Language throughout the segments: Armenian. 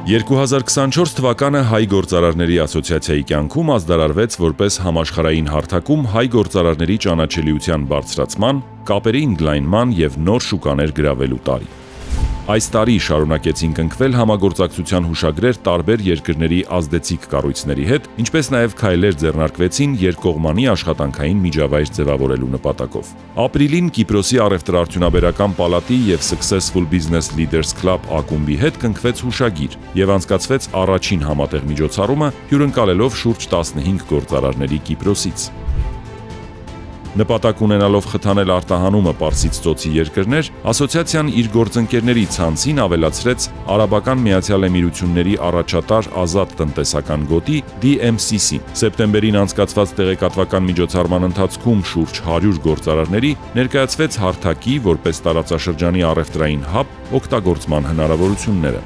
2024 թվականը Հայ գործարարների ասոցիացիայի կյանքում ազդարարվեց որպես համաշխարհային հարթակում հայ գործարարների ճանաչելիության բարձրացման, կապերի ընդլայնման և նոր շուկաներ գրավելու տարի։ Այս տարի շարունակեցին կնքվել համագործակցության հուշագրեր տարբեր երկրների ազդեցիկ կառույցների հետ, ինչպես նաև քայլեր ձեռնարկվեցին երկկողմանի աշխատանքային միջավայր ձևավորելու նպատակով։ Ապրիլին Կիպրոսի առևտրաարդյունաբերական պալատի և Successful Business Leaders Club ակումբի հետ կնքվեց հուշագիր և անցկացվեց առաջին համատեղ միջոցառումը, հյուրընկալելով շուրջ 15 գործարարների Կիպրոսից։ Նպատակ ունենալով խթանել արտահանումը Պարսից ծոցի երկրներ, ասոցիացիան իր գործընկերների ցանցին ավելացրեց Արաբական Միացյալ Էմիրությունների առաջատար ազատ տնտեսական գոտի DMCC-ին։ Սեպտեմբերին անցկացված տեղեկատվական միջոցառման ընթացքում շուրջ 100 գործարարների ներկայացվեց հարթակի, որպես տարածաշրջանի առևտրային հաբ, օգտագործման հնարավորությունները։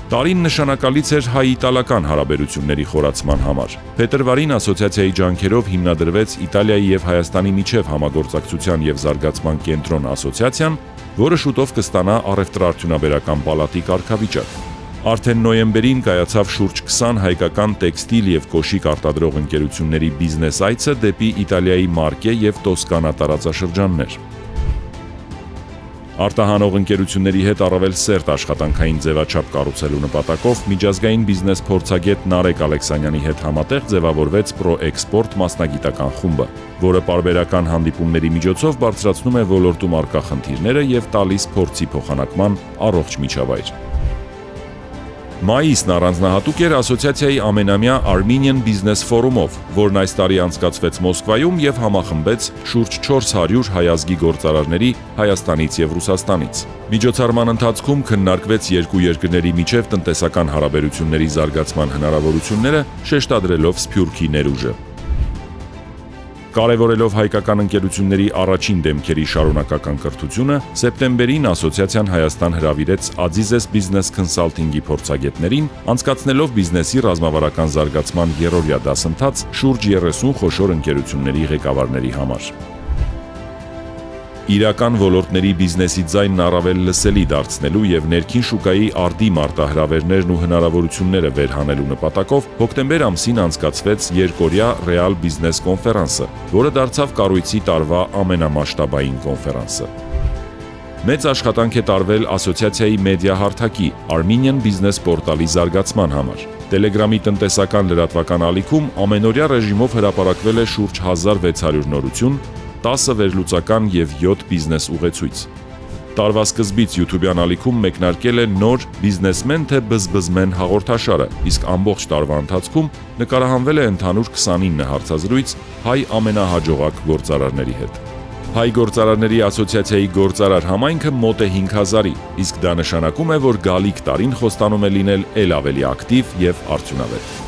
Տարին նշանակալից էր հայ-իտալական հարաբերությունների խորացման համար։ Փետրվարին ասոցիացիայի ջանքերով հիմնադրվեց Իտալիայի և Հայաստանի միջև համագործակցության և զարգացման կենտրոն ասոցիացիան, որը շուտով կստանա առևտրաարդյունաբերական պալատի կարգավիճակ։ Արդեն նոյեմբերին կայացավ շուրջ 20 հայկական տեքստիլ և կոշիկ արտադրող ընկերությունների բիզնես այցը դեպի Իտալիայի Մարկե և Տոսկանա տարածաշրջաններ։ Արտահանող ընկերությունների հետ առավել սերտ աշխատանքային ձևաչափ կառուցելու նպատակով միջազգային բիզնես փորձագետ Նարեկ Ալեքսանյանի հետ համատեղ ձևավորվեց Pro-Export մասնագիտական խումբը, որը պարբերական հանդիպումների միջոցով բարձրացնում է ոլորտում առկա խնդիրները և տալիս փորձի փոխանակման առողջ միջավայր։ Մայիսն առանձնահատուկ էր ասոցիացիայի ամենամյա Armenian Business Forum-ով, որն այս տարի անցկացվեց Մոսկվայում և համախմբեց շուրջ 400 հայ ազգի գործարարների Հայաստանից և Ռուսաստանից։ Միջոցառման ընթացքում քննարկվեց երկու երկրների միջև տնտեսական հարաբերությունների զարգացման հնարավորությունները, շեշտադրելով Սփյուռքի ներուժը։ Կարևորելով հայկական ընկերությունների առաջին դեմքերի շարունակական կրթությունը, սեպտեմբերին ասոցիացիան Հայաստան հրավիրեց Aziz Business Consulting-ի փորձագետներին, անցկացնելով բիզնեսի ռազմավարական զարգացման երրորդյա դասընթաց շուրջ 30 խոշոր ընկերությունների ղեկավարների համար։ Իրական ոլորտների բիզնեսի ձայնն առավել լսելի դարձնելու և ներքին շուկայի արդի մարտահրավերներն ու հնարավորությունները վերհանելու նպատակով հոկտեմբեր ամսին անցկացվեց երկօրյա Real Business կոնֆերանսը, որը դարձավ կառույցի տարվա ամենամասշտաբային կոնֆերանսը։ Մեծ աշխատանք է տարվել ասոցիացիայի մեդիա հարթակի Armenian Business պորտալի զարգացման համար։ Տելեգրամի տնտեսական լրատվական ալիքում ամենօրյա ռեժիմով հրապարակվել է շուրջ 1600 նորություն, 10 վերլուծական և 7 բիզնես ուղեցույց։ Տարվա սկզբից YouTube-յան ալիքում մեկնարկել է նոր «Բիզնեսմեն թե բզբզմեն» հաղորդաշարը, իսկ ամբողջ տարվա ընթացքում նկարահանվել է ընդհանուր 29 հարցազրույց հայ ամենահաջողակ գործարարների հետ։ Հայ գործարարների ասոցիացիայի գործարար համայնքը մոտ է 5000-ի, իսկ դա նշանակում է, որ գալիք տարին խոստանում է լինել էլ ավելի ակտիվ և արդյունավետ։